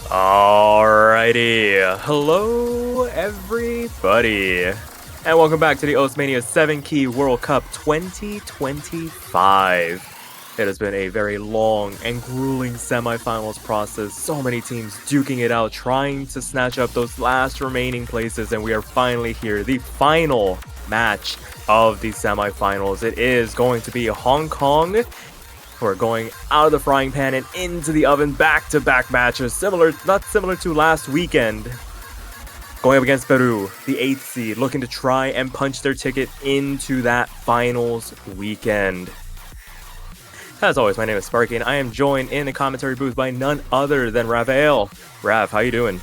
Alrighty, hello everybody, and welcome back to the Mania 7 Key World Cup 2025. It has been a very long and grueling semifinals process, so many teams duking it out, trying to snatch up those last remaining places, and we are finally here, the final match of the semifinals. It is going to be Hong Kong. We're going out of the frying pan and into the oven, back-to-back matches, not similar to last weekend. Going up against Peru, the 8th seed, looking to try and punch their ticket into that finals weekend. As always, my name is Sparky, and I am joined in the commentary booth by none other than Raphael. Rav, how you doing?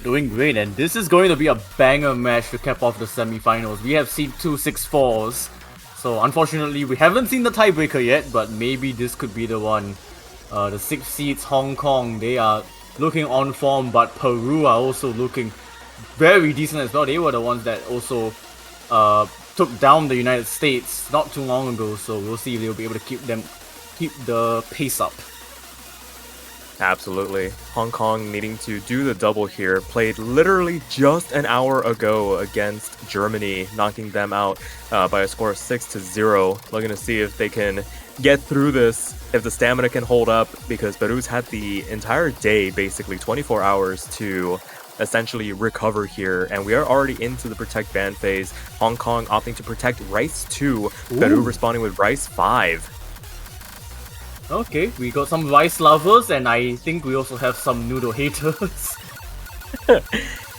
Doing great, and this is going to be a banger match to cap off the semi-finals. We have seen 2 6-4s. So unfortunately, we haven't seen the tiebreaker yet, but maybe this could be the one. The 6 seeds, Hong Kong, they are looking on form, but Peru are also looking very decent as well. They were the ones that also took down the United States not too long ago, so we'll see if they'll be able to keep the pace up. Absolutely. Hong Kong needing to do the double here. Played literally just an hour ago against Germany, knocking them out by a score of 6-0. Looking to see if they can get through this, if the stamina can hold up, because Peru's had the entire day, basically 24 hours, to essentially recover here, and we are already into the protect ban phase. Hong Kong opting to protect Rice 2, Peru responding with Rice 5. Okay, we got some rice lovers, and I think we also have some noodle haters.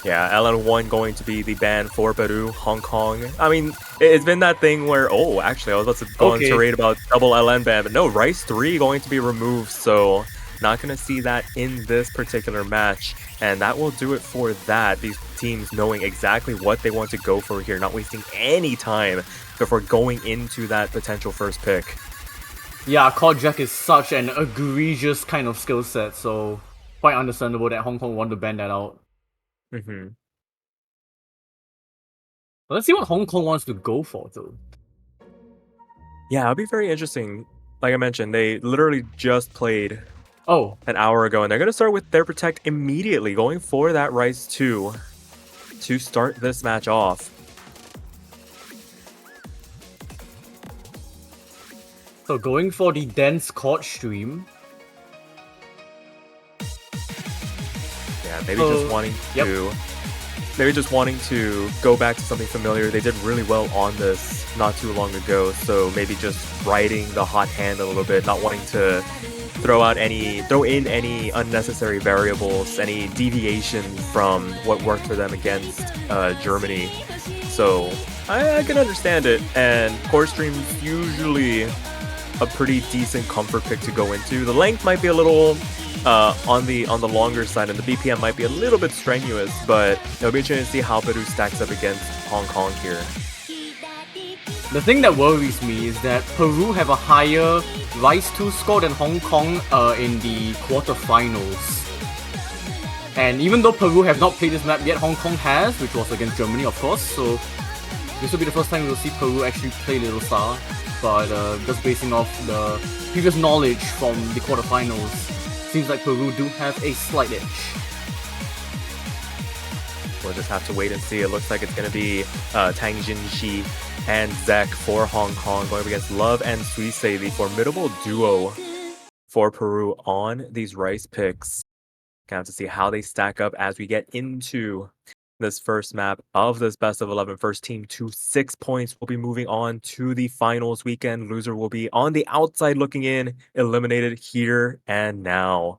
Yeah, LN1 going to be the ban for Peru, Hong Kong. I mean, it's been that thing where, actually, I was about to go on tirade about double LN ban, but no, Rice 3 going to be removed, so not going to see that in this particular match, and that will do it for that. These teams knowing exactly what they want to go for here, not wasting any time before going into that potential first pick. Yeah, Kojak is such an egregious kind of skill set, so quite understandable that Hong Kong want to ban that out. Let's see what Hong Kong wants to go for, though. Yeah, it'll be very interesting. Like I mentioned, they literally just played an hour ago, and they're going to start with their protect immediately, going for that Rice 2 to start this match off. So going for the dense court stream. Yeah, maybe just wanting to go back to something familiar. They did really well on this not too long ago, so maybe just riding the hot hand a little bit, not wanting to throw in any unnecessary variables, any deviation from what worked for them against Germany. So I can understand it, and court stream's usually a pretty decent comfort pick to go into. The length might be a little on the longer side, and the BPM might be a little bit strenuous, but it'll be interesting to see how Peru stacks up against Hong Kong here. The thing that worries me is that Peru have a higher Rice 2 score than Hong Kong in the quarterfinals. And even though Peru have not played this map yet, Hong Kong has, which was against Germany, of course, so this will be the first time we'll see Peru actually play Little Star. But just basing off the previous knowledge from the quarterfinals, seems like Peru do have a slight edge. We'll just have to wait and see. It looks like it's going to be Tang Jinxi and Zek for Hong Kong going up against Love and Suisse, the formidable duo for Peru on these Rice picks. Gonna have to see how they stack up as we get into this first map of this best of 11. First team to 6 points will be moving on to the finals weekend. Loser will be on the outside looking in, eliminated here and now.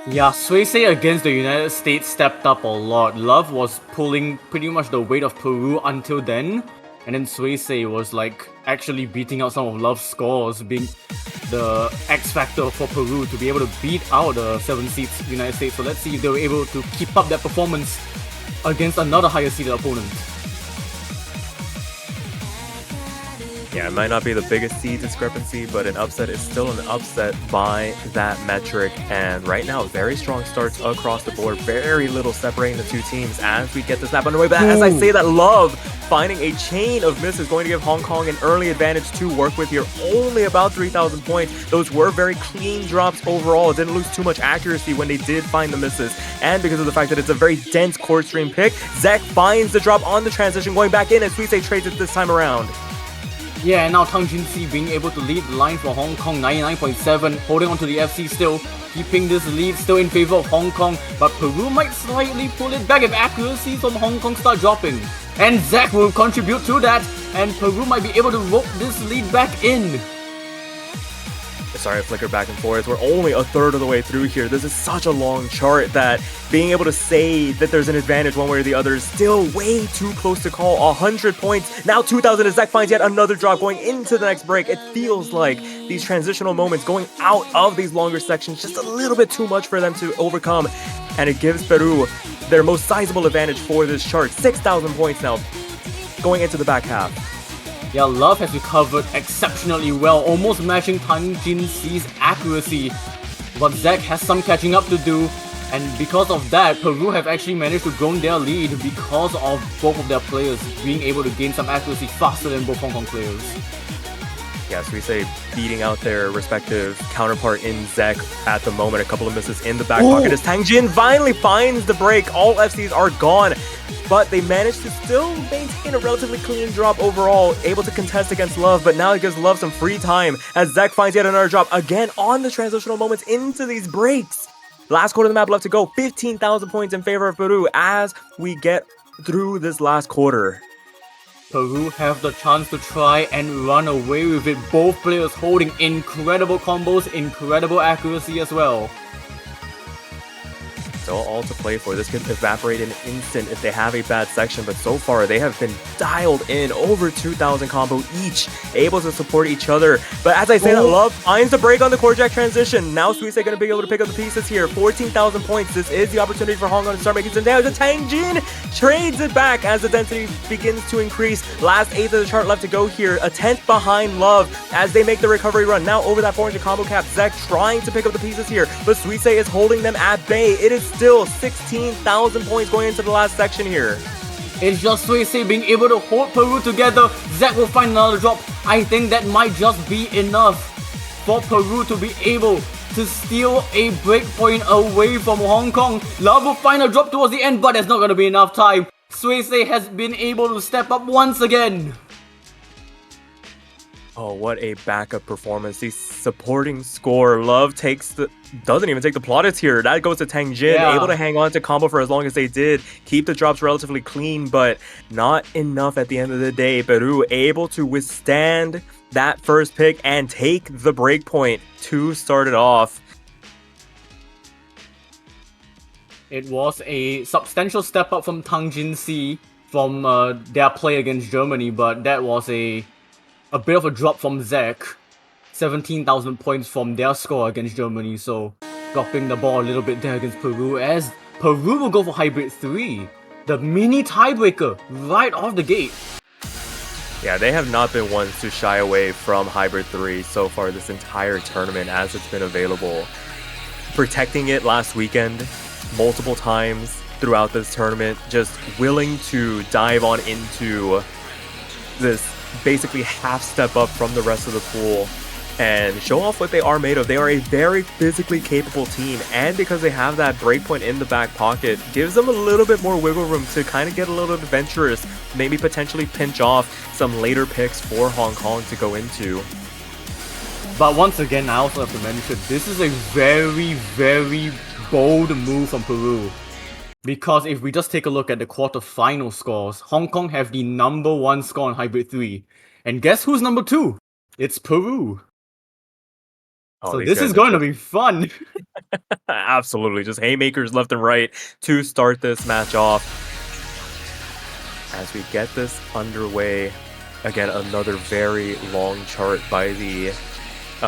Yeah, Suisse against the United States stepped up a lot. Love was pulling pretty much the weight of Peru until then, and then Suisse was like actually beating out some of Love's scores, being the X factor for Peru to be able to beat out the 7 seeds United States. So let's see if they were able to keep up that performance against another higher seeded opponent. Yeah, it might not be the biggest seed discrepancy, but an upset is still an upset by that metric. And right now, very strong starts across the board. Very little separating the two teams as we get this map underway. But as I say that, Love finding a chain of misses, going to give Hong Kong an early advantage to work with here. Only about 3,000 points. Those were very clean drops overall. It didn't lose too much accuracy when they did find the misses. And because of the fact that it's a very dense court stream pick, Zek finds the drop on the transition, going back in, and Suisei trades it this time around. Yeah, and now Tang Jinxi being able to lead the line for Hong Kong, 99.7, holding on to the FC still, keeping this lead still in favor of Hong Kong, but Peru might slightly pull it back if accuracy from Hong Kong start dropping. And Zach will contribute to that, and Peru might be able to rope this lead back in. Sorry, I flickered back and forth. We're only a third of the way through here. This is such a long chart that being able to say that there's an advantage one way or the other is still way too close to call. 100 points. Now 2,000 as Zach finds yet another drop going into the next break. It feels like these transitional moments going out of these longer sections just a little bit too much for them to overcome. And it gives Peru their most sizable advantage for this chart. 6,000 points now going into the back half. Yeah, Love has recovered exceptionally well, almost matching Tang Jinxi's accuracy. But Zach has some catching up to do, and because of that, Peru have actually managed to grow their lead because of both of their players being able to gain some accuracy faster than both Hong Kong players. Yeah, so we say beating out their respective counterpart in Zek at the moment. A couple of misses in the back pocket as Tang Jin finally finds the break. All FCs are gone, but they managed to still maintain a relatively clean drop overall, able to contest against Love, but now it gives Love some free time as Zek finds yet another drop, again on the transitional moments into these breaks. Last quarter of the map left to go, 15,000 points in favor of Peru as we get through this last quarter. Peru have the chance to try and run away with it, both players holding incredible combos, incredible accuracy as well. So all to play for. This could evaporate in an instant if they have a bad section, but so far they have been dialed in, over 2,000 combo each, able to support each other. But as I say that, Love finds the break on the core jack transition. Now Suisei going to be able to pick up the pieces here. 14,000 points. This is the opportunity for Hong Kong to start making some damage. And Tang Jin trades it back as the density begins to increase. Last eighth of the chart left to go here. A tenth behind Love as they make the recovery run. Now over that 400 combo cap. Zek trying to pick up the pieces here, but Suisei is holding them at bay. It is still 16,000 points going into the last section here. It's just Suisei being able to hold Peru together. Zach will find another drop. I think that might just be enough for Peru to be able to steal a breakpoint away from Hong Kong. Love will find a drop towards the end, but there's not going to be enough time. Suisei has been able to step up once again. Oh, what a backup performance. The supporting score. Love doesn't even take the plaudits here. That goes to Tang Jin, able to hang on to combo for as long as they did. Keep the drops relatively clean, but not enough at the end of the day. Peru able to withstand that first pick and take the breakpoint to start it off. It was a substantial step up from Tang Jinxi from their play against Germany, but that was a bit of a drop from Zek. 17,000 points from their score against Germany, so dropping the ball a little bit there against Peru, as Peru will go for Hybrid 3, the mini tiebreaker right off the gate. Yeah, they have not been ones to shy away from Hybrid 3 so far this entire tournament as it's been available. Protecting it last weekend multiple times throughout this tournament, just willing to dive on into this basically half step up from the rest of the pool and show off what they are made of. They are a very physically capable team, and because they have that breakpoint in the back pocket, gives them a little bit more wiggle room to kind of get a little adventurous, maybe potentially pinch off some later picks for Hong Kong to go into. But once again, I also have to mention, this is a very, very bold move from Peru. Because if we just take a look at the quarterfinal scores, Hong Kong have the #1 score on Hybrid 3. And guess who's number 2? It's Peru. Oh, so this is going to be fun. Absolutely, just haymakers left and right to start this match off. As we get this underway, again, another very long chart by the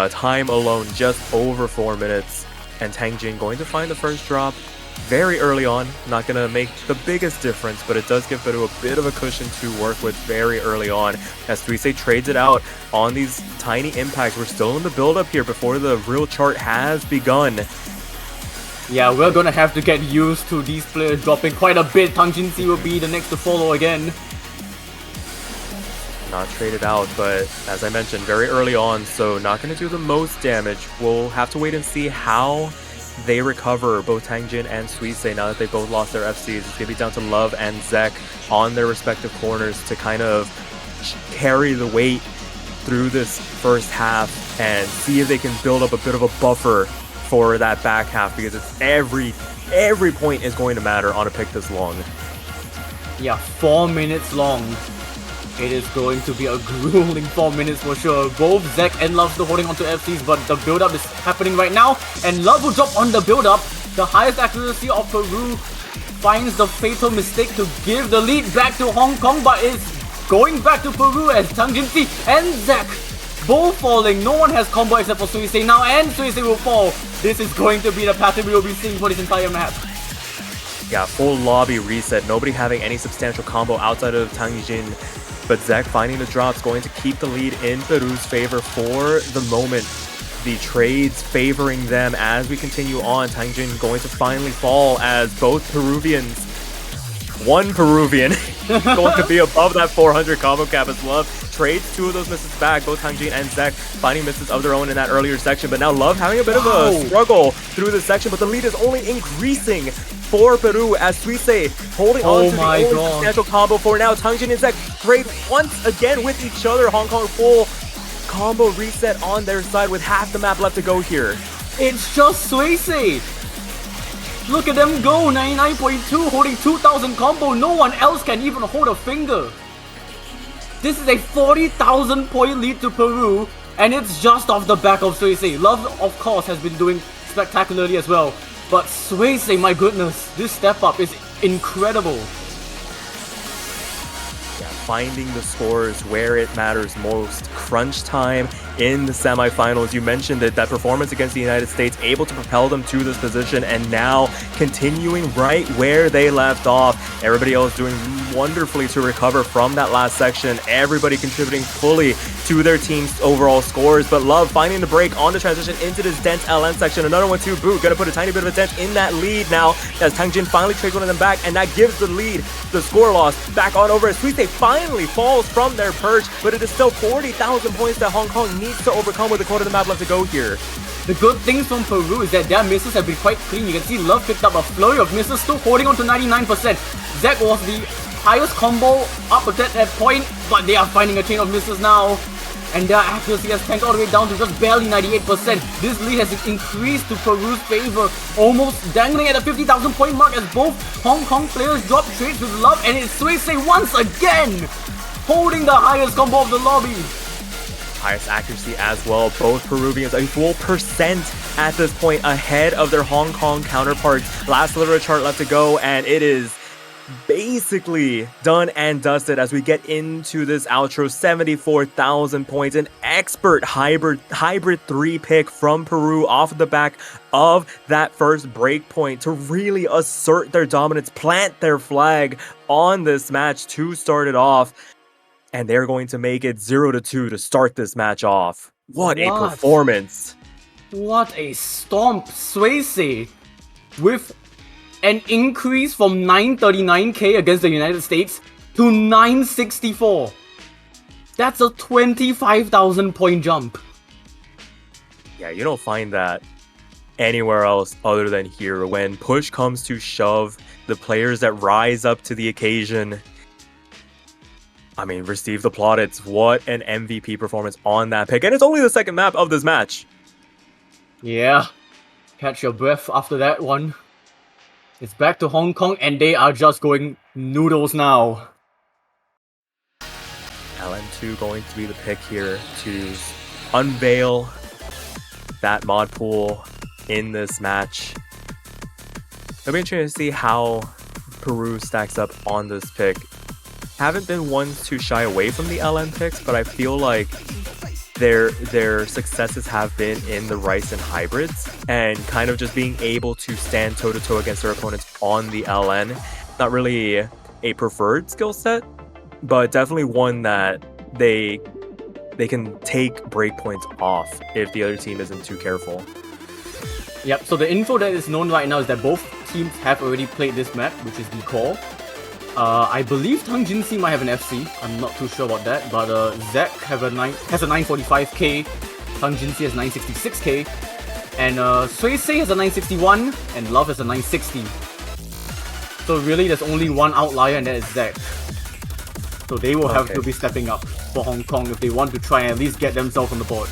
time alone, just over 4 minutes. And Tang Jin going to find the first drop. very early on. Not going to make the biggest difference, but it does give Peru a bit of a cushion to work with very early on. As Suisse trades it out on these tiny impacts. We're still in the build-up here before the real chart has begun. Yeah, we're gonna have to get used to these players dropping quite a bit. Tang Jinxi will be the next to follow again. Not traded out, but as I mentioned, very early on, so not going to do the most damage. We'll have to wait and see how they recover, both Tangjin and Suisse, now that they both lost their FCs. It's going to be down to Love and Zek on their respective corners to kind of carry the weight through this first half and see if they can build up a bit of a buffer for that back half, because it's every point is going to matter on a pick this long. Yeah, 4 minutes long. It is going to be a grueling 4 minutes for sure. Both Zek and Love still holding onto FCs, but the build-up is happening right now. And Love will drop on the build-up. The highest accuracy of Peru finds the fatal mistake to give the lead back to Hong Kong, but is going back to Peru as Tang Jinxi and Zek both falling. No one has combo except for Suisse now, and Suisse will fall. This is going to be the pattern we will be seeing for this entire map. Yeah, full lobby reset. Nobody having any substantial combo outside of Tangjin. But Zek finding the drops, going to keep the lead in Peru's favor for the moment. The trades favoring them as we continue on. Tangjin going to finally fall as both Peruvians, one Peruvian, going to be above that 400 combo cap as Love trades two of those misses back. Both Tangjin and Zek finding misses of their own in that earlier section, but now Love having a bit of a struggle through this section, but the lead is only increasing for Peru as Suisse holding on to the only substantial combo for now. Tangjin and Zek trade once again with each other. Hong Kong full combo reset on their side with half the map left to go here. It's just Suisse. Look at them go, 99.2 holding 2000 combo. No one else can even hold a finger. This is a 40,000 point lead to Peru, and it's just off the back of Suisse. Love, of course, has been doing spectacularly as well. But Suisse, my goodness, this step up is incredible. Yeah, finding the scores where it matters most. Crunch time in the semifinals. You mentioned it, that performance against the United States, able to propel them to this position, and now continuing right where they left off. Everybody else doing wonderfully to recover from that last section. Everybody contributing fully to their team's overall scores, but Love finding the break on the transition into this dense LN section. Another 1-2 boot, gonna put a tiny bit of a dent in that lead now as Tangjin finally trades one of them back, and that gives the lead, the score loss, back on over as Suisse finally falls from their perch, but it is still 40,000 points that Hong Kong needs to overcome with a quarter of the map left to go here. The good things from Peru is that their misses have been quite clean. You can see Love picked up a flurry of misses, still holding on to 99%. Zek was the highest combo up at that point, but they are finding a chain of misses now. And their accuracy has tanked all the way down to just barely 98%. This lead has increased to Peru's favor, almost dangling at the 50,000 point mark as both Hong Kong players drop trades with Love, and it's Suisse once again holding the highest combo of the lobby. Highest accuracy as well. Both Peruvians a full percent at this point ahead of their Hong Kong counterparts. Last little chart left to go, and it is basically done and dusted as we get into this outro. 74,000 points, an expert hybrid 3 pick from Peru off the back of that first break point to really assert their dominance, plant their flag on this match to start it off. And they're going to make it 0-2 to start this match off. What a performance. What a stomp. Suisse with an increase from 939k against the United States to 964. That's a 25,000 point jump. Yeah, you don't find that anywhere else other than here. When push comes to shove, the players that rise up to the occasion, I mean, receive the plaudits. What an MVP performance on that pick. And it's only the second map of this match. Yeah. Catch your breath after that one. It's back to Hong Kong, and they are just going noodles now. LN2 going to be the pick here to unveil that mod pool in this match. It'll be interesting to see how Peru stacks up on this pick. Haven't been ones to shy away from the LN picks, but I feel like their successes have been in the Rice and hybrids, and kind of just being able to stand toe-to-toe against their opponents on the LN. Not really a preferred skill set, but definitely one that they can take breakpoints off if the other team isn't too careful. Yep, so the info that is known right now is that both teams have already played this map, which is the core. I believe Tang Jinxi might have an FC. I'm not too sure about that, but Zack has a 945k, Tang Jinxi has 966k, and Suisei has a 961, and Love has a 960. So really, there's only one outlier, and that is Zack. So they will have to be stepping up for Hong Kong if they want to try and at least get themselves on the board.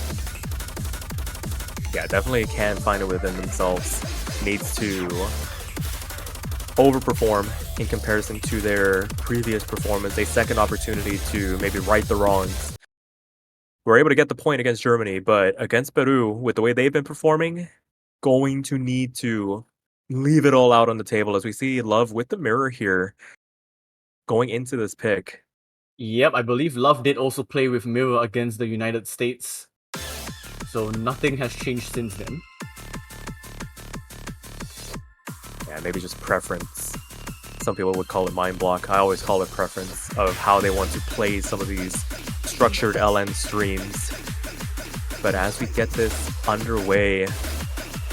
Yeah, definitely can find it within themselves. Needs to overperform in comparison to their previous performance. A second opportunity to maybe right the wrongs. We're able to get the point against Germany, but against Peru, with the way they've been performing, going to need to leave it all out on the table, as we see Love with the mirror here going into this pick. Yep, I believe Love did also play with Mirror against the United States. So nothing has changed since then. Yeah, maybe just preference. Some people would call it mind block. I always call it preference of how they want to play some of these structured LN streams. But as we get this underway,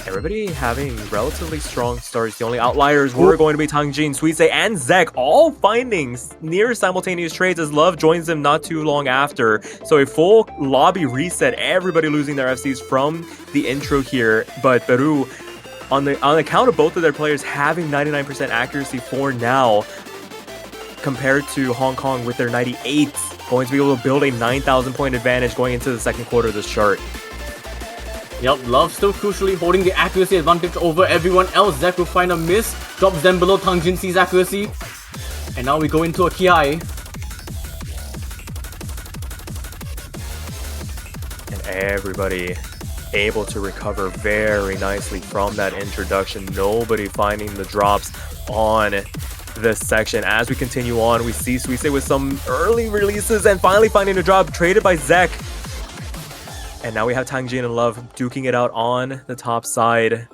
everybody having relatively strong starts. The only outliers were going to be Tangjin, Suisei, and Zack, all finding near simultaneous trades as Love joins them not too long after. So a full lobby reset, everybody losing their FCs from the intro here. But Peru, on the account of both of their players having 99% accuracy for now, compared to Hong Kong with their 98, going to be able to build a 9,000 point advantage going into the second quarter of this chart. Yep, Love still crucially holding the accuracy advantage over everyone else. Zack will find a miss, drops them below Tang Jinxi's accuracy. And now we go into a Kiai. And everybody able to recover very nicely from that introduction. Nobody finding the drops on this section. As we continue on, we see Suisei with some early releases and finally finding a drop traded by Zack. And now we have Tangjin and Love duking it out on the top side.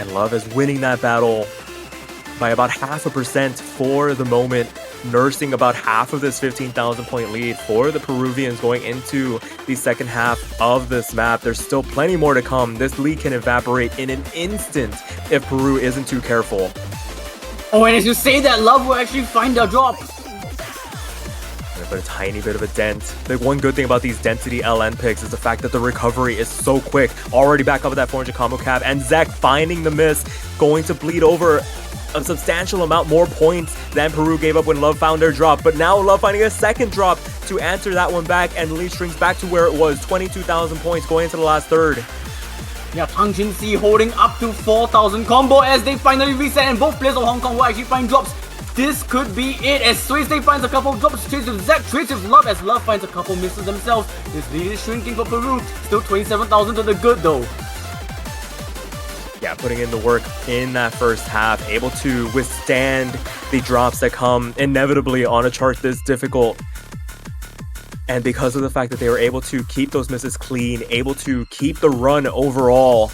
And Love is winning that battle by about 0.5% for the moment, nursing about half of this 15,000 point lead for the Peruvians going into the second half of this map. There's still plenty more to come. This lead can evaporate in an instant if Peru isn't too careful. Oh, and as you say that, Love will actually find a drop. But a tiny bit of a dent. The one good thing about these density LN picks is the fact that the recovery is so quick. Already back up at that 400 combo cap, and Zack finding the miss, going to bleed over a substantial amount more points than Peru gave up when Love found their drop. But now Love finding a second drop to answer that one back, and lead strings back to where it was, 22,000 points going into the last third. Yeah, Tang Jinxi holding up to 4,000 combo as they finally reset, and both players of Hong Kong will actually find drops. This could be it as Suisei finds a couple of drops, trades with Zack, trades with Love as Love finds a couple misses themselves. This lead is shrinking for Peru, still 27,000 to the good though. Yeah, putting in the work in that first half, able to withstand the drops that come inevitably on a chart this difficult. And because of the fact that they were able to keep those misses clean, able to keep the run overall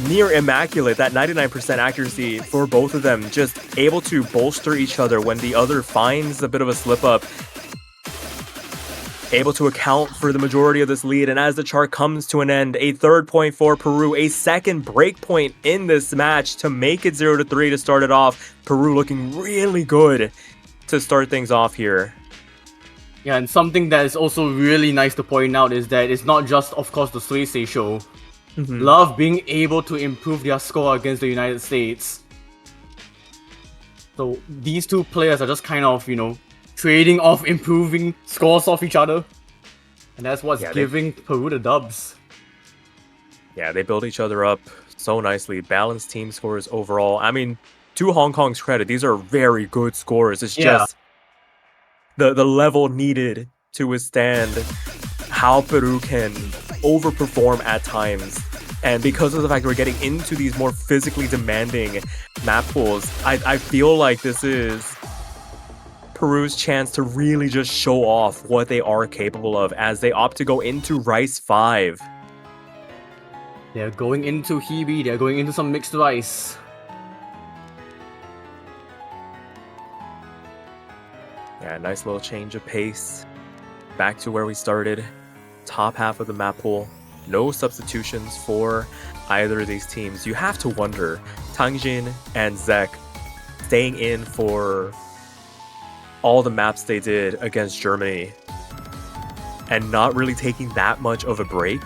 near immaculate, that 99% accuracy for both of them, just able to bolster each other when the other finds a bit of a slip up, able to account for the majority of this lead. And as the chart comes to an end, a third point for Peru, a second break point in this match to make it 0-3 to start it off. Peru looking really good to start things off here. Yeah, and something that is also really nice to point out is that it's not just, of course, the Suisei show. Love being able to improve their score against the United States. So these two players are just kind of, you know, trading off improving scores off each other. And that's what's giving Peru the dubs. Yeah, they build each other up so nicely. Balanced team scores overall. I mean, to Hong Kong's credit, these are very good scores. It's just the level needed to withstand how Peru can overperform at times. And because of the fact that we're getting into these more physically demanding map pools, I feel like this is Peru's chance to really just show off what they are capable of as they opt to go into Rice 5. They're going into Hebe, they're going into some mixed rice. Yeah, nice little change of pace. Back to where we started. Top half of the map pool. No substitutions for either of these teams. You have to wonder, Tangjin and Zek staying in for all the maps they did against Germany and not really taking that much of a break.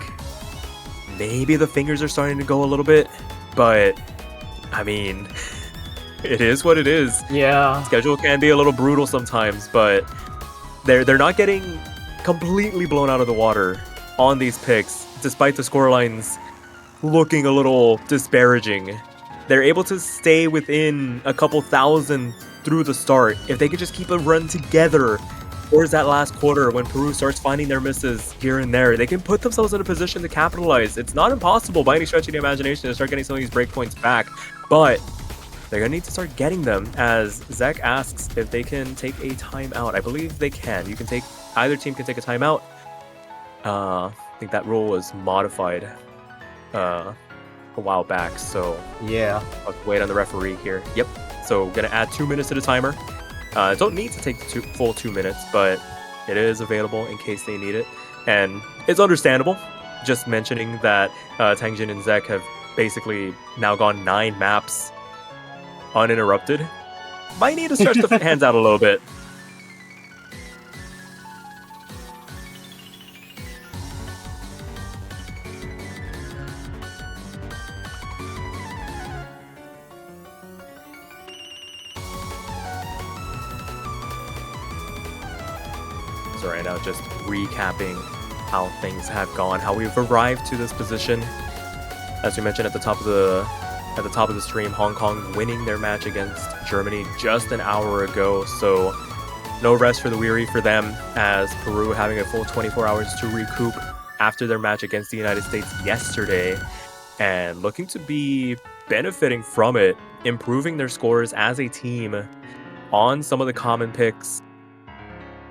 Maybe the fingers are starting to go a little bit, but I mean, it is what it is. Yeah. Schedule can be a little brutal sometimes, but they're not getting completely blown out of the water on these picks, despite the scorelines looking a little disparaging. They're able to stay within a couple thousand through the start. If they could just keep a run together towards that last quarter when Peru starts finding their misses here and there, they can put themselves in a position to capitalize. It's not impossible by any stretch of the imagination to start getting some of these breakpoints back, but they're going to need to start getting them, as Zach asks if they can take a timeout. I believe they can. Either team can take a timeout. I think that rule was modified a while back, so yeah, I'll have to wait on the referee here. Yep. So gonna add 2 minutes to the timer. Don't need to take the full 2 minutes, but it is available in case they need it, and it's understandable. Just mentioning that Tangjin and Zek have basically now gone 9 maps uninterrupted. Might need to stretch the hands out a little bit. So right now, just recapping how things have gone, how we've arrived to this position. As we mentioned at the top of the stream, Hong Kong winning their match against Germany just an hour ago. So no rest for the weary for them, as Peru having a full 24 hours to recoup after their match against the United States yesterday, and looking to be benefiting from it, improving their scores as a team on some of the common picks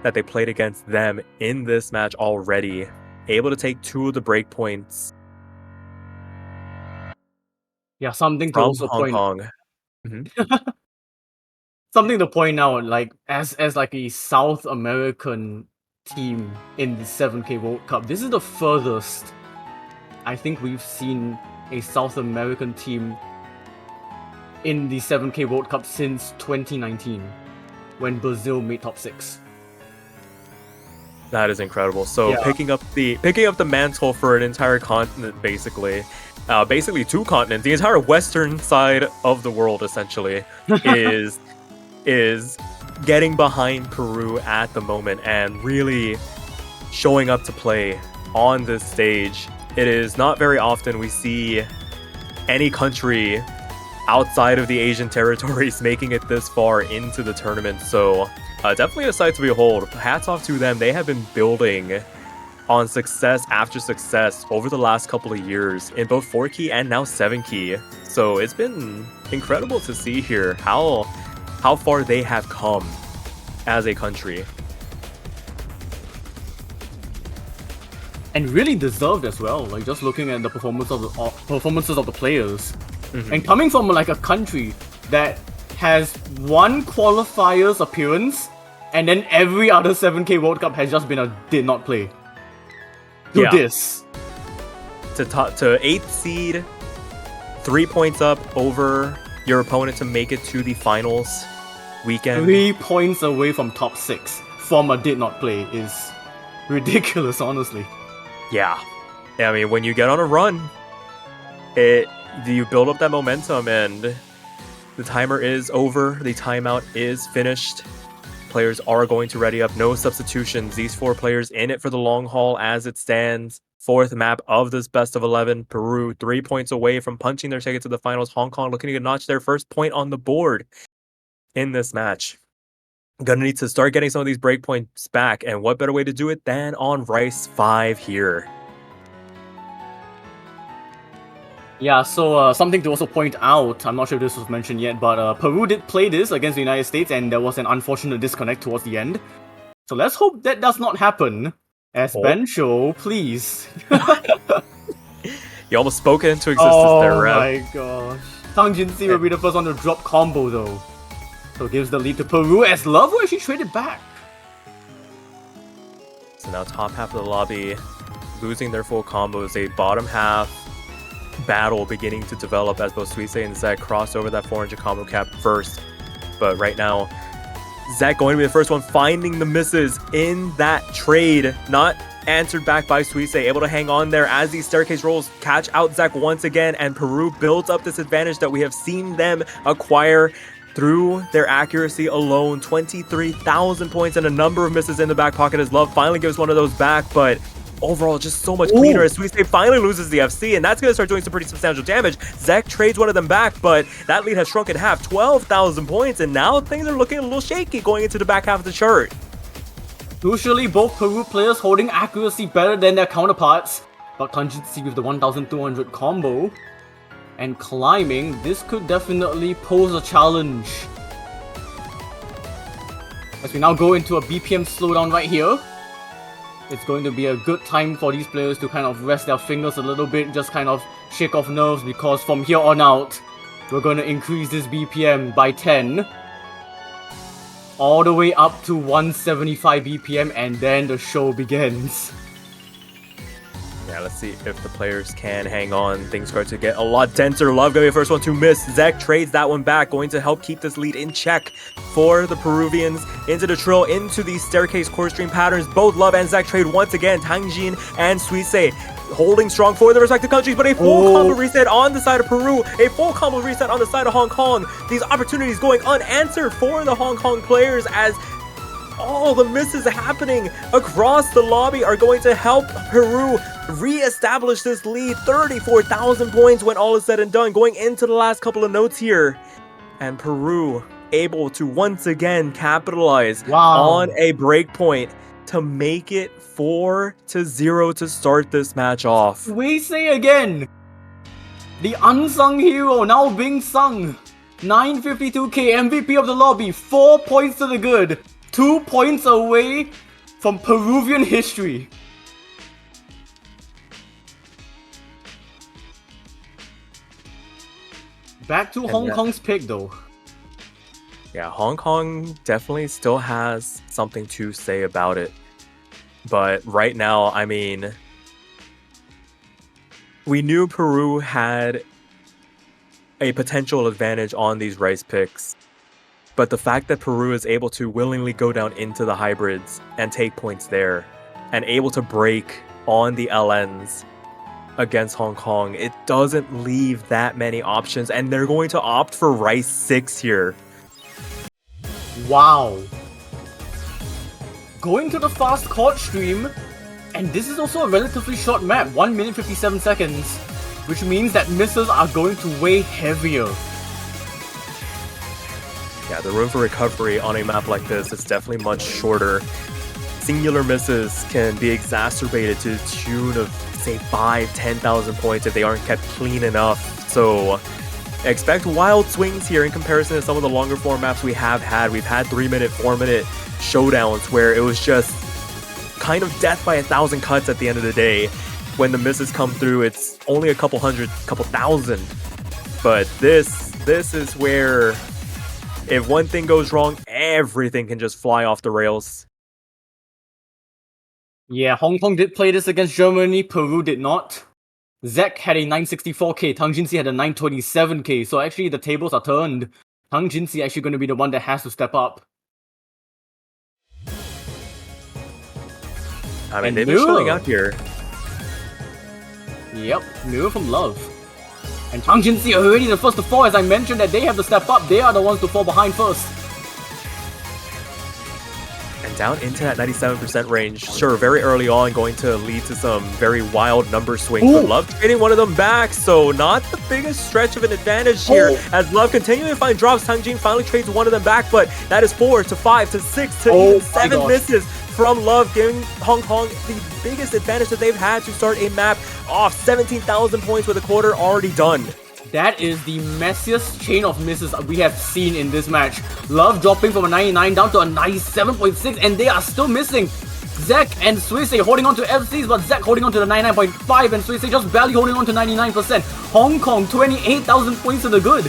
that they played against them in this match already, able to take 2 of the breakpoints. Yeah, something to From also Hong point Kong. something to point out, like as like a South American team in the 7K World Cup, this is the furthest I think we've seen a South American team in the 7K World Cup since 2019, when Brazil made top 6. That is incredible. So Yeah. picking up the mantle for an entire continent, basically 2 continents, the entire western side of the world, essentially, is getting behind Peru at the moment and really showing up to play on this stage. It is not very often we see any country outside of the Asian territories making it this far into the tournament. So definitely a sight to behold. Hats off to them. They have been building on success after success over the last couple of years in both 4-key and now 7-key. So it's been incredible to see here how far they have come as a country. And really deserved as well, like just looking at the performances of the players. And coming from like a country that has 1 qualifier's appearance, and then every other 7K World Cup has just been a did not play. To Yeah. this. To 8th seed, 3 points up over your opponent to make it to the finals weekend. 3 points away from top 6 from a did not play is ridiculous, honestly. Yeah. I mean, when you get on a run, you build up that momentum, and the timer is over. The timeout is finished. Players are going to ready up. No substitutions. These 4 players in it for the long haul as it stands. 4th map of this best of 11. Peru 3 points away from punching their ticket to the finals. Hong Kong looking to notch their first point on the board in this match. Gonna need to start getting some of these breakpoints back, and what better way to do it than on Rice 5 here. Yeah, so something to also point out, I'm not sure if this was mentioned yet, but Peru did play this against the United States and there was an unfortunate disconnect towards the end. So let's hope that does not happen. As Oh. Ben Show, please. You almost spoke it into existence there, Oh Rev. my gosh. Tang Jinxi will be the first one to drop combo though. So gives the lead to Peru as Love will actually traded back. So now top half of the lobby losing their full combos. A bottom half battle beginning to develop as both Suisse and Zek cross over that 400 combo cap first. But right now, Zek going to be the first one finding the misses in that trade. Not answered back by Suisse, able to hang on there as these staircase rolls catch out Zek once again, and Peru builds up this advantage that we have seen them acquire through their accuracy alone. 23,000 points and a number of misses in the back pocket as Love finally gives one of those back, but overall just so much cleaner as Suisse finally loses the FC, and that's going to start doing some pretty substantial damage. Zek trades one of them back, but that lead has shrunk in half, 12,000 points, and now things are looking a little shaky going into the back half of the chart. Crucially, both Peru players holding accuracy better than their counterparts, but Tang Jinxi with the 1200 combo. And climbing, this could definitely pose a challenge. As we now go into a BPM slowdown right here, it's going to be a good time for these players to kind of rest their fingers a little bit, just kind of shake off nerves, because from here on out, we're going to increase this BPM by 10. All the way up to 175 BPM, and then the show begins. Yeah, let's see if the players can hang on. Things start to get a lot denser. Love gonna be the first one to miss. Zek trades that one back, going to help keep this lead in check for the Peruvians. Into the trill, into these staircase core stream patterns. Both Love and Zek trade once again. Tangjin and Suisse holding strong for the respective countries, but a full combo reset on the side of Peru, a full combo reset on the side of Hong Kong. These opportunities going unanswered for the Hong Kong players as all the misses happening across the lobby are going to help Peru re-establish this lead. 34,000 points when all is said and done, going into the last couple of notes here. And Peru able to once again capitalize on a breakpoint to make it 4-0 to start this match off. We say again, the unsung hero now being sung. 952k MVP of the lobby, 4 points to the good, 2 points away from Peruvian history. Back to Hong Kong's pick though. Yeah, Hong Kong definitely still has something to say about it. But right now, I mean, we knew Peru had a potential advantage on these rice picks. But the fact that Peru is able to willingly go down into the hybrids and take points there, and able to break on the LNs against Hong Kong, it doesn't leave that many options, and they're going to opt for rice 6 here. Wow. Going to the fast court stream, and this is also a relatively short map, 1 minute 57 seconds, which means that misses are going to weigh heavier. Yeah, the room for recovery on a map like this is definitely much shorter. Singular misses can be exacerbated to the tune of, say, 5,000-10,000 points if they aren't kept clean enough. So expect wild swings here in comparison to some of the longer form maps we have had. We've had 3-minute, 4-minute showdowns where it was just kind of death by 1,000 cuts at the end of the day. When the misses come through, it's only a couple hundred, couple thousand. But this is where if one thing goes wrong, everything can just fly off the rails. Yeah, Hong Kong did play this against Germany, Peru did not. Zek had a 964k, Tang Jinxi had a 927k, so actually the tables are turned. Tang Jinxi actually going to be the one that has to step up. I mean, they've been showing up here. Yep, Mirror from Love. And Tang Jinxi are already the first to fall, as I mentioned that they have to step up. They are the ones to fall behind first. And down into that 97% range. Sure, very early on, going to lead to some very wild number swings. But Love trading one of them back, so not the biggest stretch of an advantage here. As Love continuing to find drops, Tangjin finally trades one of them back, but that is 4 to 5 to 6 to even 7 misses from Love, giving Hong Kong the biggest advantage that they've had to start a map off. 17,000 points with a quarter already done. That is the messiest chain of misses we have seen in this match. Love dropping from a 99 down to a 97.6, and they are still missing. Zack and Suisse holding on to FCs, but Zack holding on to the 99.5 and Suisse just barely holding on to 99%. Hong Kong, 28,000 points to the good.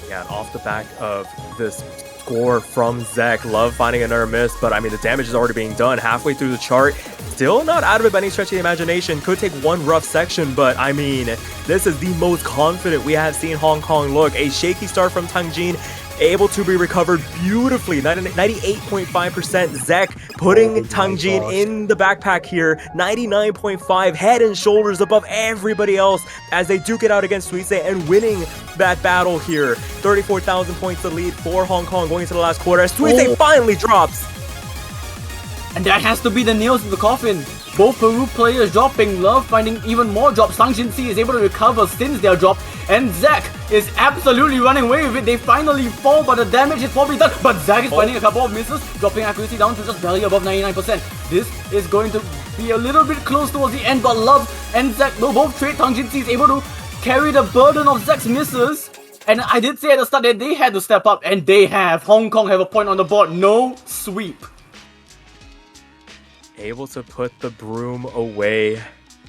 Yeah, and off the back of this score from Zack, Love finding another miss, but I mean, the damage is already being done halfway through the chart. Still not out of it by any stretch of the imagination. Could take one rough section, but I mean, this is the most confident we have seen Hong Kong look. A shaky start from Tang Jin, able to be recovered beautifully. 98.5%. Zack putting Tang Jin in the backpack here. 99.5, head and shoulders above everybody else as they duke it out against Suisse and winning that battle here. 34,000 points to lead for Hong Kong going into the last quarter as Suisse finally drops. And that has to be the nails in the coffin. Both Peru players dropping, Love finding even more drops. Tang Jin is able to recover since their drop, and Zack is absolutely running away with it. They finally fall, but the damage is probably done. But Zack is finding a couple of misses, dropping accuracy down to just barely above 99%. This is going to be a little bit close towards the end, but Love and Zack will both trade. Tang Jin is able to carry the burden of Zack's misses. And I did say at the start that they had to step up, and they have. Hong Kong have a point on the board. No sweep. Able to put the broom away.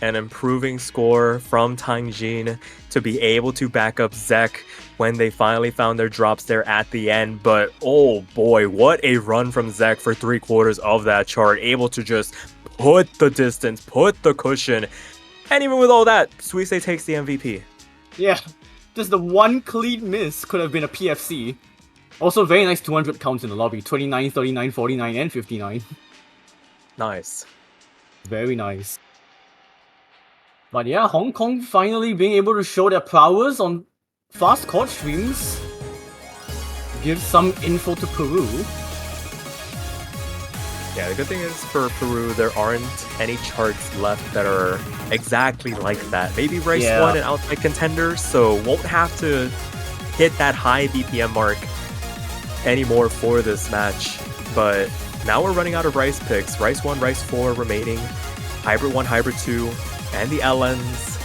An improving score from Tang Jin to be able to back up Zack when they finally found their drops there at the end. But oh boy, what a run from Zack for 3/4 of that chart. Able to just put the distance, put the cushion. And even with all that, Suisse takes the MVP. Yeah, just the one clean miss could have been a PFC. Also, very nice 200 counts in the lobby. 29, 39, 49, and 59. Nice. Very nice. But yeah, Hong Kong finally being able to show their prowess on fast court streams. Give some info to Peru. Yeah, the good thing is for Peru, there aren't any charts left that are exactly like that. Maybe Rice won an outside contender, so won't have to hit that high BPM mark anymore for this match. But now we're running out of Rice picks. Rice 1, Rice 4 remaining. Hybrid 1, Hybrid 2, and the LNs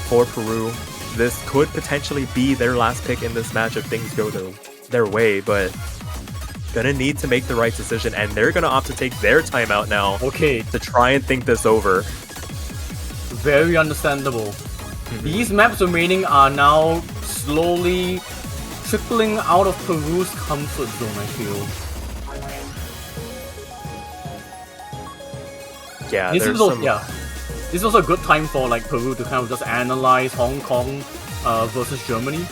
for Peru. This could potentially be their last pick in this match if things go their way, but gonna need to make the right decision, and they're gonna opt to take their timeout now to try and think this over. Very understandable. These maps remaining are now slowly trickling out of Peru's comfort zone, I feel. Yeah, this is also a good time for like Peru to kind of just analyze Hong Kong versus Germany.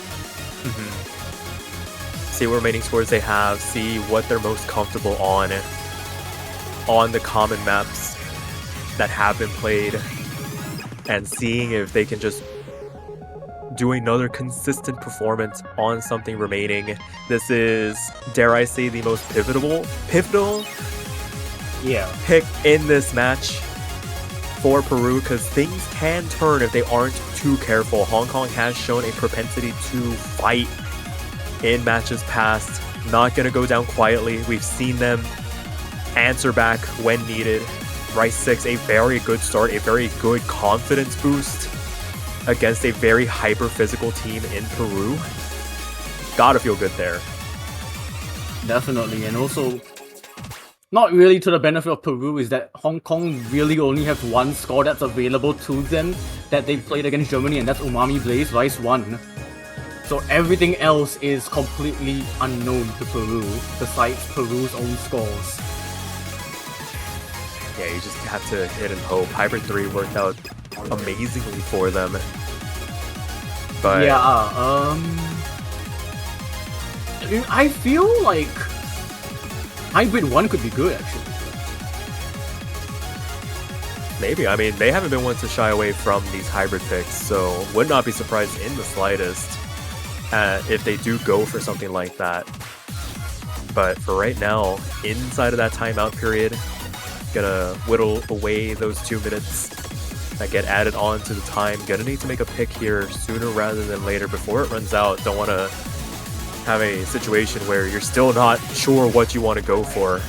See what remaining scores they have, see what they're most comfortable on the common maps that have been played, and seeing if they can just do another consistent performance on something remaining. This is, dare I say, the most pivotal pick in this match for Peru, because things can turn if they aren't too careful. Hong Kong has shown a propensity to fight in matches past. Not gonna go down quietly. We've seen them answer back when needed. Rice 6, a very good start, a very good confidence boost against a very hyper-physical team in Peru. Gotta feel good there. Definitely, and also not really to the benefit of Peru is that Hong Kong really only have one score that's available to them that they played against Germany, and that's Umami Blaze Rice 1. So everything else is completely unknown to Peru, besides Peru's own scores. Yeah, you just have to hit and hope. Hybrid 3 worked out amazingly for them. But yeah, I feel like Hybrid 1 could be good, actually. Maybe. I mean, they haven't been one to shy away from these hybrid picks, so would not be surprised in the slightest if they do go for something like that. But for right now, inside of that timeout period, gonna whittle away those 2 minutes that get added on to the time. Gonna need to make a pick here sooner rather than later before it runs out. Don't want to have a situation where you're still not sure what you want to go for.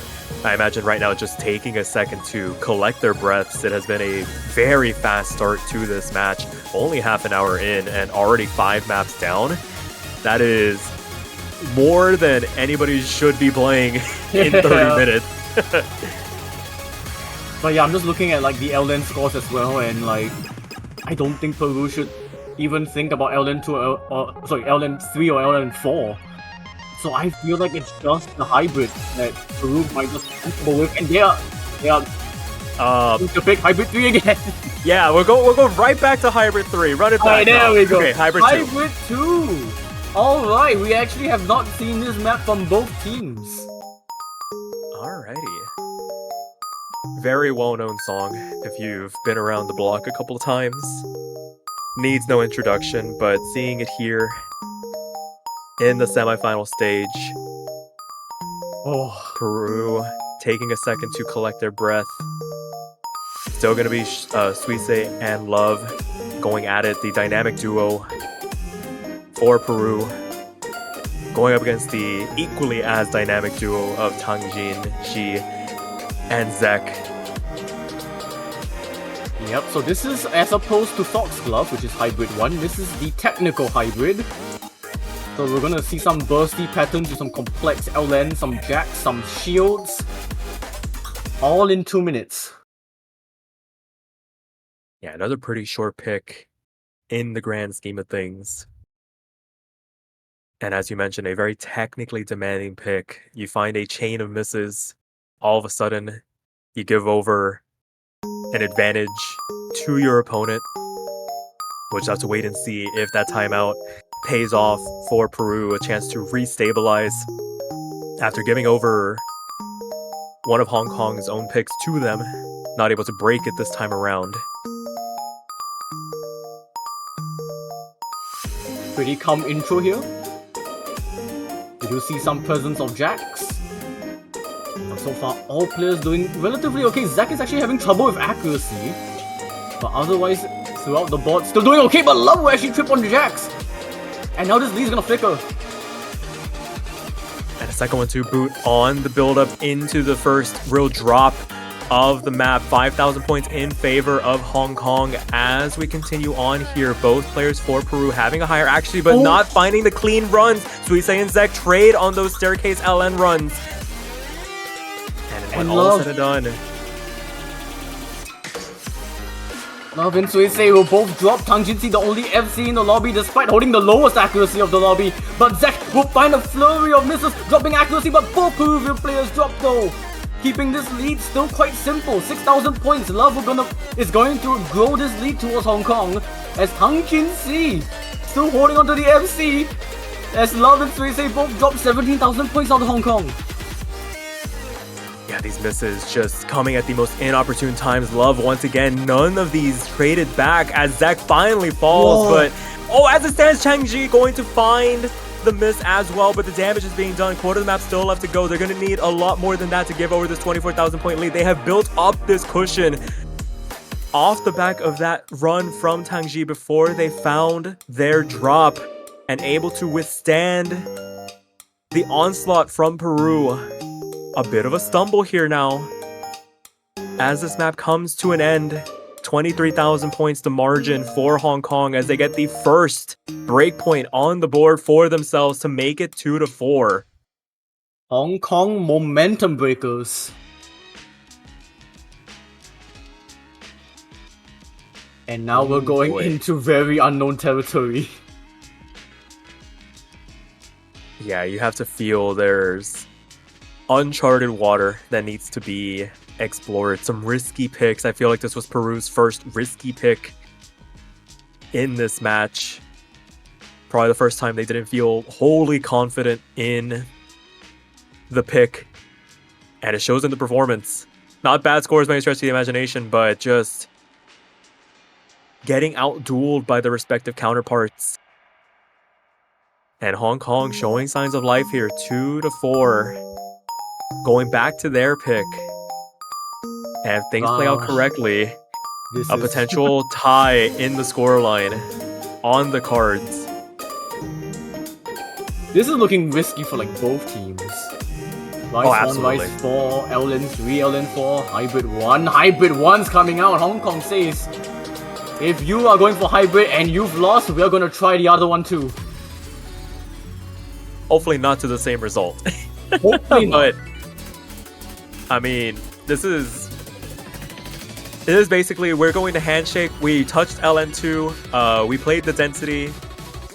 I imagine right now just taking a second to collect their breaths. It has been a very fast start to this match. Only half an hour in and already 5 maps down. That is more than anybody should be playing in 30 minutes. But yeah, I'm just looking at like the LN scores as well, and like I don't think Peru should even think about LN2 or LN3 or LN4. So I feel like it's just the hybrid that Peru might just comfortable with, and they are to pick hybrid 3 again. Yeah, we'll go right back to hybrid 3. Run it back. Alright, there we go. Okay, hybrid 2. Hybrid 2. All right, we actually have not seen this map from both teams. Alrighty. Very well-known song if you've been around the block a couple of times. Needs no introduction, but seeing it here in the semifinal stage, Peru taking a second to collect their breath. Still gonna be Suisse and Love going at it, the dynamic duo for Peru, going up against the equally as dynamic duo of Tangjin, Ji, and Zek. Yep, so this is as opposed to Foxglove, which is hybrid 1, this is the technical hybrid. So we're gonna see some bursty patterns with some complex LN, some jacks, some shields, all in 2 minutes. Yeah, another pretty short pick in the grand scheme of things. And as you mentioned, a very technically demanding pick. You find a chain of misses. All of a sudden, you give over an advantage to your opponent. We'll just have to wait and see if that timeout pays off for Peru, a chance to restabilize after giving over one of Hong Kong's own picks to them. Not able to break it this time around. Pretty calm intro here. We do see some presence of jacks. But so far, all players doing relatively okay. Zach is actually having trouble with accuracy. But otherwise, throughout the board, still doing okay. But Love will actually trip on the jacks. And now this lead's gonna flicker. And a second one to boot on the build-up into the first real drop of the map. 5,000 points in favor of Hong Kong as we continue on here. Both players for Peru having a higher accuracy, but not finding the clean runs. Suisse and Zek trade on those staircase LN runs. And when all is said and done, Love and Suisse will both drop. Tangjin, the only FC in the lobby, despite holding the lowest accuracy of the lobby. But Zek will find a flurry of misses, dropping accuracy, but both Peruvian players drop though. Keeping this lead still quite simple. 6,000 points. Love is going to grow this lead towards Hong Kong as Tangjin still holding onto the FC as Love and Suisse both drop 17,000 points out of Hong Kong. Yeah, these misses just coming at the most inopportune times. Love once again, none of these traded back as Zek finally falls. But as it stands, Changji going to find the miss as well, but the damage is being done. Quarter of the map still left to go. They're going to need a lot more than that to give over this 24,000 point lead. They have built up this cushion off the back of that run from Tangji before they found their drop and able to withstand the onslaught from Peru. A bit of a stumble here now as this map comes to an end. 23,000 points to margin for Hong Kong as they get the first breakpoint on the board for themselves to make it 2-4. Hong Kong momentum breakers. And now we're going into very unknown territory. Yeah, you have to feel there's uncharted water that needs to be explored. Some risky picks. I feel like this was Peru's first risky pick in this match. Probably the first time they didn't feel wholly confident in the pick. And it shows in the performance. Not bad scores by any stretch of the imagination, but just getting out-dueled by the respective counterparts. And Hong Kong showing signs of life here. 2-4. Going back to their pick. And if things play out correctly, a potential tie in the scoreline on the cards. This is looking risky for like both teams. Rise 1, Rise 4, LN 3, LN 4, Hybrid 1. Hybrid 1's coming out. Hong Kong says, if you are going for Hybrid and you've lost, we are going to try the other one too. Hopefully not to the same result. Hopefully not. But, I mean, this is basically, we're going to handshake. We touched LN2. We played the density.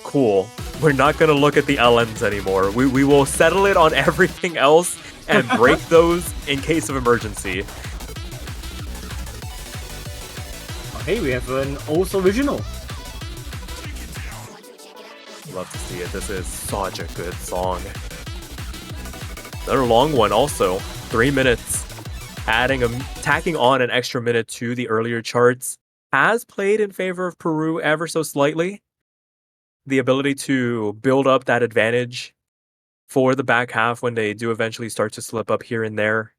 Cool. We're not going to look at the LNs anymore. We will settle it on everything else and break those in case of emergency. Hey, we have an also original. Love to see it. This is such a good song. Another long one also. 3 minutes. Tacking on an extra minute to the earlier charts. Has played in favor of Peru ever so slightly. The ability to build up that advantage for the back half when they do eventually start to slip up here and there.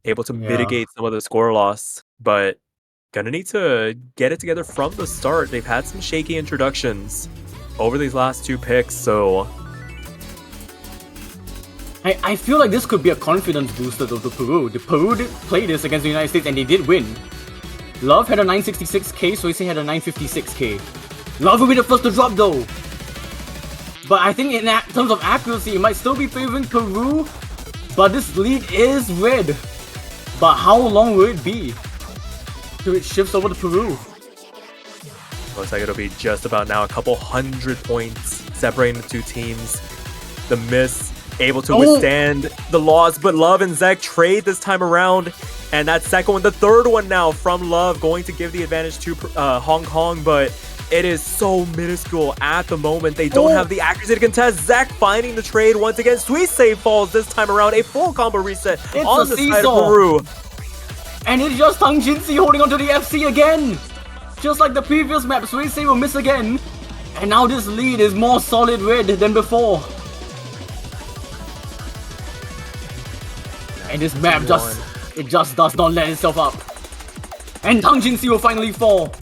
Able to mitigate some of the score loss, but gonna need to get it together from the start. They've had some shaky introductions over these last 2 picks, so... I feel like this could be a confidence booster to Peru. The Peru did play this against the United States and they did win. Love had a 966k, so he had a 956k. Love will be the first to drop though. But I think in terms of accuracy, it might still be favoring Peru. But this lead is red. But how long will it be till it shifts over to Peru? Looks like it'll be just about now. A couple 100 points separating the 2 teams. The miss able to withstand the loss, but Love and Zek trade this time around. And that second one, the third one now from Love, going to give the advantage to Hong Kong, but it is so minuscule at the moment. They don't have the accuracy to contest. Zek finding the trade once again. Sweet save falls this time around. A full combo reset on the side of Peru. And it's just Tang Jinsi holding onto the FC again. Just like the previous map, Sweet save will miss again. And now this lead is more solid red than before. And this map just does not let itself up. And Tang Jinsi will finally fall.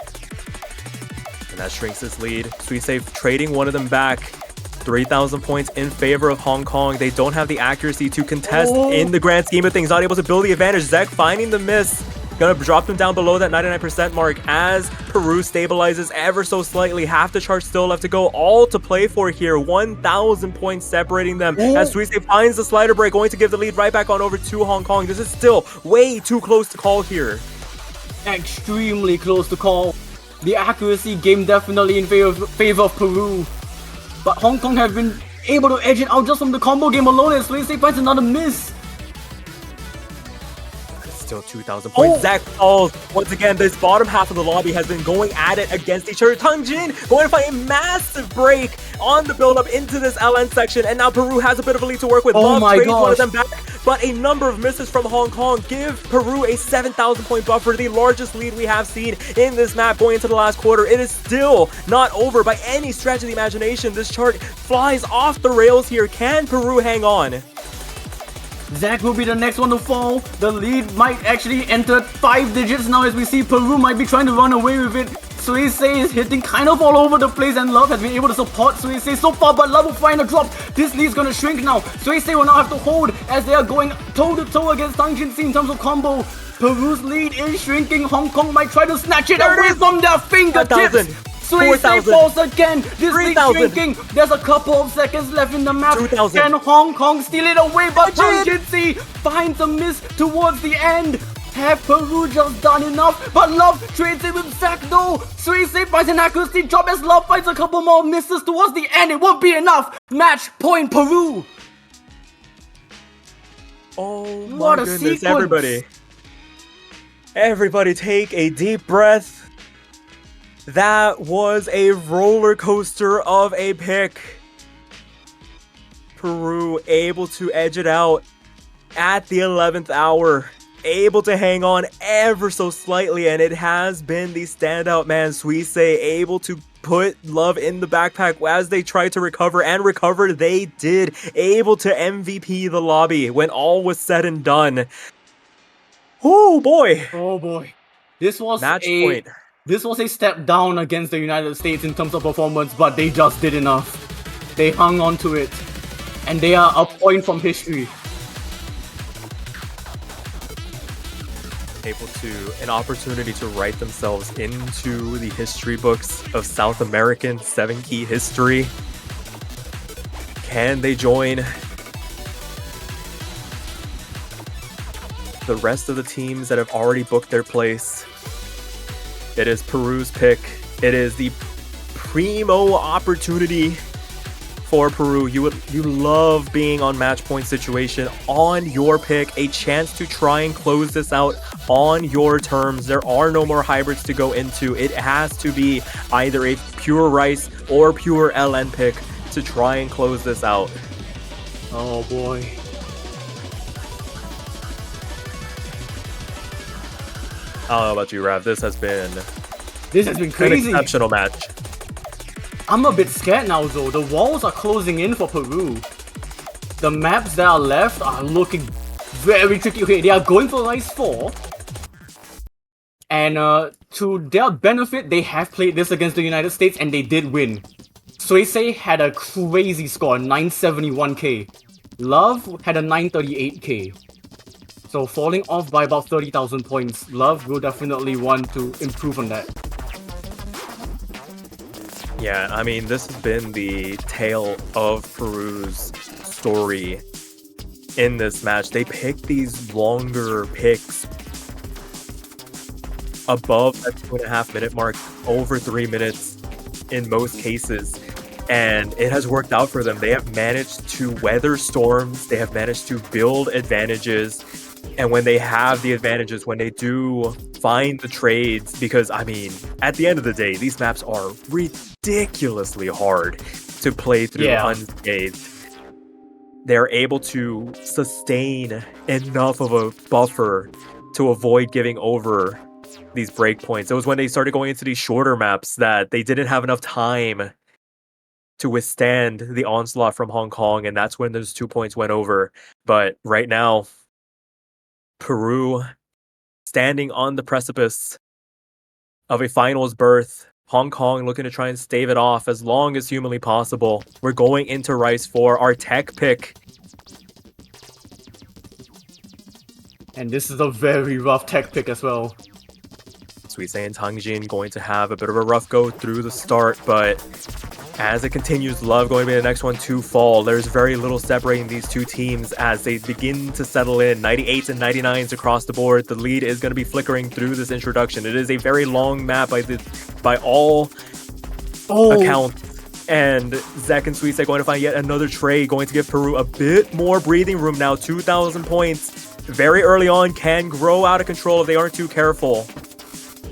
And that shrinks this lead. Sweet save trading one of them back. 3,000 points in favor of Hong Kong. They don't have the accuracy to contest in the grand scheme of things. Not able to build the advantage. Zek finding the miss. Gonna drop them down below that 99% mark as Peru stabilizes ever so slightly. Half the charge still left to go. All to play for here. 1,000 points separating them. As Sweet save finds the slider break. Going to give the lead right back on over to Hong Kong. This is still way too close to call here. Extremely close to call. The accuracy game definitely in favor of Peru. But Hong Kong have been able to edge it out just from the combo game alone, and Sweet save finds another miss. Still 2,000 points. Zek falls. Once again, this bottom half of the lobby has been going at it against each other. Tang Jin going to find a massive break on the build-up into this LN section, and now Peru has a bit of a lead to work with. Love trades one of them back, but a number of misses from Hong Kong give Peru a 7,000 point buffer, the largest lead we have seen in this map going into the last quarter. It is still not over by any stretch of the imagination. This chart flies off the rails here. Can Peru hang on? Zek will be the next one to fall. The lead might actually enter 5 digits now as we see Peru might be trying to run away with it. Suisse is hitting kind of all over the place, and Love has been able to support Suisse so far, but Love will find a drop. This lead's gonna shrink now. Suisse will now have to hold as they are going toe-to-toe against Tang Jinsi in terms of combo. Peru's lead is shrinking. Hong Kong might try to snatch it away from their fingertips. Suisse falls again. This lead shrinking. There's a couple of seconds left in the map. Can Hong Kong steal it away? But Tang Jinsi finds a miss towards the end. Have Peru just done enough? But Love trades it with Zek though. Suisse finds an accuracy drop as Love finds a couple more misses towards the end. It won't be enough. Match point Peru. Oh my goodness, everybody take a deep breath. That was a roller coaster of a pick. Peru able to edge it out at the 11th hour. Able to hang on ever so slightly, and it has been the standout man, Suisse, able to put Love in the backpack as they tried to recover, and recover they did. Able to MVP the lobby when all was said and done. Oh boy. Oh boy. This was match point. This was a step down against the United States in terms of performance, but they just did enough. They hung on to it. And they are a point from history. Able to an opportunity to write themselves into the history books of South American 7-key history. Can they join the rest of the teams that have already booked their place? It is Peru's pick. It is the primo opportunity for Peru. You love being on match point situation on your pick, a chance to try and close this out on your terms. There are no more hybrids to go into. It has to be either a pure Rice or pure LN pick to try and close this out. Oh boy. I don't know about you, Rav. This has been crazy. an exceptional match. I'm a bit scared now though. The walls are closing in for Peru. The maps that are left are looking very tricky. Okay, they are going for Rice 4. And to their benefit, they have played this against the United States and they did win. Suisei had a crazy score, 971k. Love had a 938k. So falling off by about 30,000 points. Love will definitely want to improve on that. Yeah, I mean, this has been the tale of Peru's story in this match. They picked these longer picks above that 2.5 minute mark, over 3 minutes in most cases. And it has worked out for them. They have managed to weather storms. They have managed to build advantages. And when they have the advantages, when they do find the trades, because, I mean, at the end of the day, these maps are ridiculously hard to play through unscathed. They're able to sustain enough of a buffer to avoid giving over these breakpoints. It was when they started going into these shorter maps that they didn't have enough time to withstand the onslaught from Hong Kong, and that's when those 2 points went over. But right now, Peru standing on the precipice of a finals berth. Hong Kong looking to try and stave it off as long as humanly possible. We're going into Rice for our tech pick. And this is a very rough tech pick as well. Suisei and Tangjin going to have a bit of a rough go through the start, but as it continues, Love going to be the next one to fall. There's very little separating these two teams as they begin to settle in. 98s and 99s across the board. The lead is going to be flickering through this introduction. It is a very long map by all accounts. And Zek and Suisei going to find yet another trade, going to give Peru a bit more breathing room now. 2,000 points very early on can grow out of control if they aren't too careful.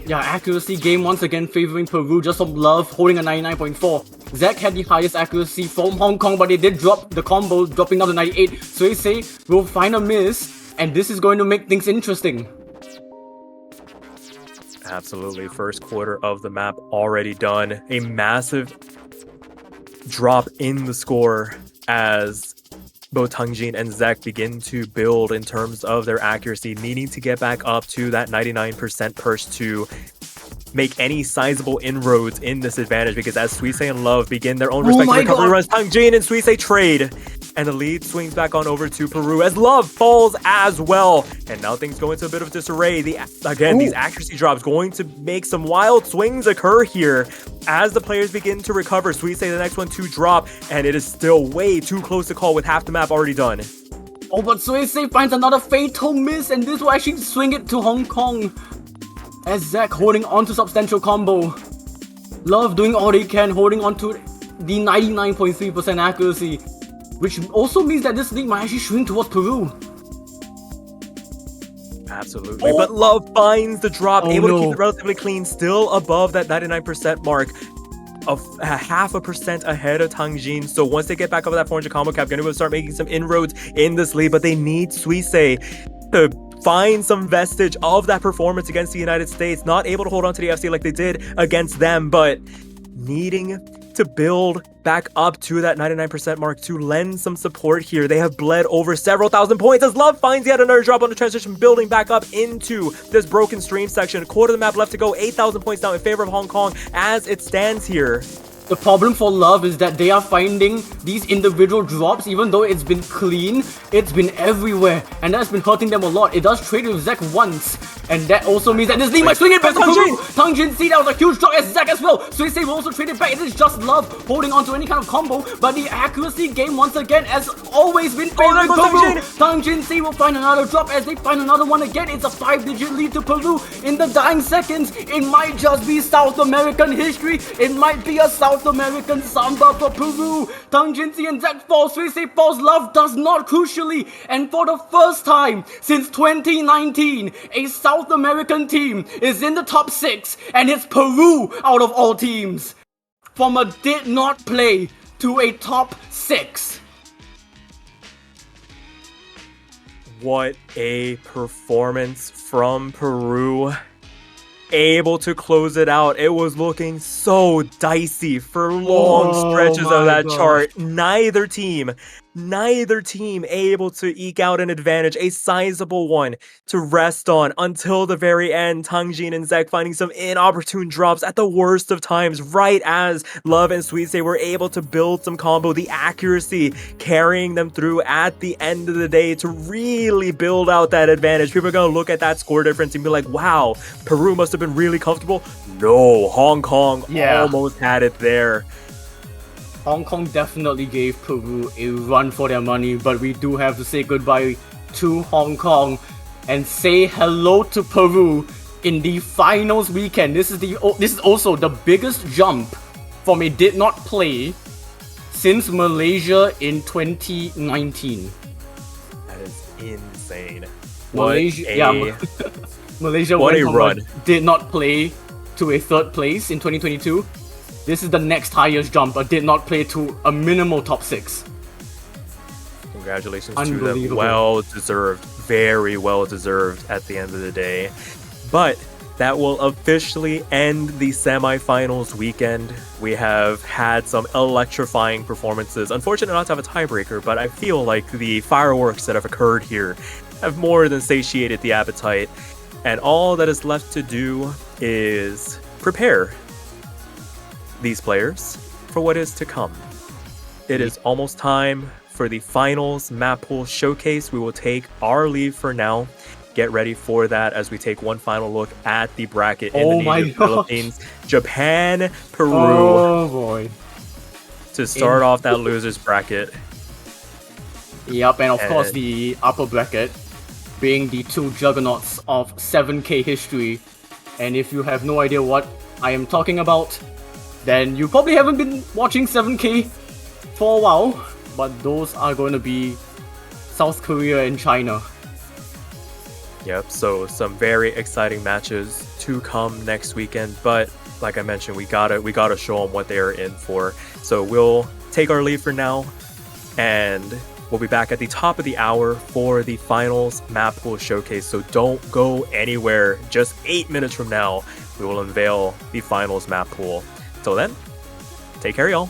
Yeah, accuracy game once again favoring Peru just from Love holding a 99.4. Zek had the highest accuracy from Hong Kong, but they did drop the combo, dropping down to 98. Suisei will find a miss, and this is going to make things interesting. Absolutely. First quarter of the map already done. A massive drop in the score as both Tangjin and Zek begin to build in terms of their accuracy, needing to get back up to that 99% purse to make any sizable inroads in this advantage, because as Suisei and Love begin their own respective recovery runs, Tangjin and Suisei trade, and the lead swings back on over to Peru as Love falls as well, and now things go into a bit of disarray. These accuracy drops going to make some wild swings occur here as the players begin to recover. Suisei the next one to drop, and it is still way too close to call with half the map already done. Oh, but Suisei finds another fatal miss, and this will actually swing it to Hong Kong. As Zek holding on to substantial combo. Love doing all they can, holding on to the 99.3% accuracy, which also means that this league might actually swing towards Peru. Absolutely, but Love finds the drop, able to keep it relatively clean, still above that 99% mark, of 0.5% ahead of Tangjin. So once they get back over that 400 combo cap, gonna start making some inroads in this lead, but they need Suisei to find some vestige of that performance against the United States. Not able to hold on to the FC like they did against them, but needing to build back up to that 99% mark to lend some support here. They have bled over several thousand points as Love finds yet another drop on the transition, building back up into this broken stream section. A quarter of the map left to go, 8,000 points now in favor of Hong Kong as it stands here. The problem for Love is that they are finding these individual drops, even though it's been clean, it's been everywhere, and that's been hurting them a lot. It does trade with Zack once, and that also means that this Lee might swing it back to Peru. Tang Jin see that was a huge drop as Zack as well. Swing Save will also trade it back. It is just Love holding on to any kind of combo, but the accuracy game once again has always been favoring Peru. Tang Jin see will find another drop as they find another one again. It's a 5-digit lead to Peru in the dying seconds. It might just be South American history. It might be a South American samba for Peru. Tang Jinzi and Zack falls, Suisei falls, Love does not crucially. And for the first time since 2019, a South American team is in the top 6, and it's Peru out of all teams. From a did not play to a top 6. What a performance from Peru. Able to close it out. It was looking so dicey for long stretches of that chart. Neither team able to eke out an advantage, a sizable one to rest on until the very end. Tang Jin and Zack finding some inopportune drops at the worst of times, right as Love and Sweetsay were able to build some combo. The accuracy carrying them through at the end of the day to really build out that advantage. People are going to look at that score difference and be like, wow, Peru must have been really comfortable. No, Hong Kong almost had it there. Hong Kong definitely gave Peru a run for their money, but we do have to say goodbye to Hong Kong and say hello to Peru in the finals weekend. This is also the biggest jump from a did not play since Malaysia in 2019. That is insane. Malaysia what went a from run. a did not play to a 3rd place in 2022. This is the next highest jump, but did not play to a minimal top 6. Congratulations to them. Well deserved. Very well deserved at the end of the day. But that will officially end the semifinals weekend. We have had some electrifying performances. Unfortunate not to have a tiebreaker, but I feel like the fireworks that have occurred here have more than satiated the appetite. And all that is left to do is prepare these players for what is to come. It is almost time for the finals map pool showcase. We will take our leave for now. Get ready for that as we take one final look at the bracket. Indonesia, Philippines, Japan, Peru. Oh boy. To start off that losers bracket. Yep, and of course the upper bracket being the two juggernauts of 7K history. And if you have no idea what I am talking about, then you probably haven't been watching 7K for a while, but those are going to be South Korea and China. Yep, so some very exciting matches to come next weekend, but like I mentioned, we gotta show them what they are in for. So we'll take our leave for now, and we'll be back at the top of the hour for the finals map pool showcase. So don't go anywhere. Just 8 minutes from now, we will unveil the finals map pool. Till then, take care, y'all.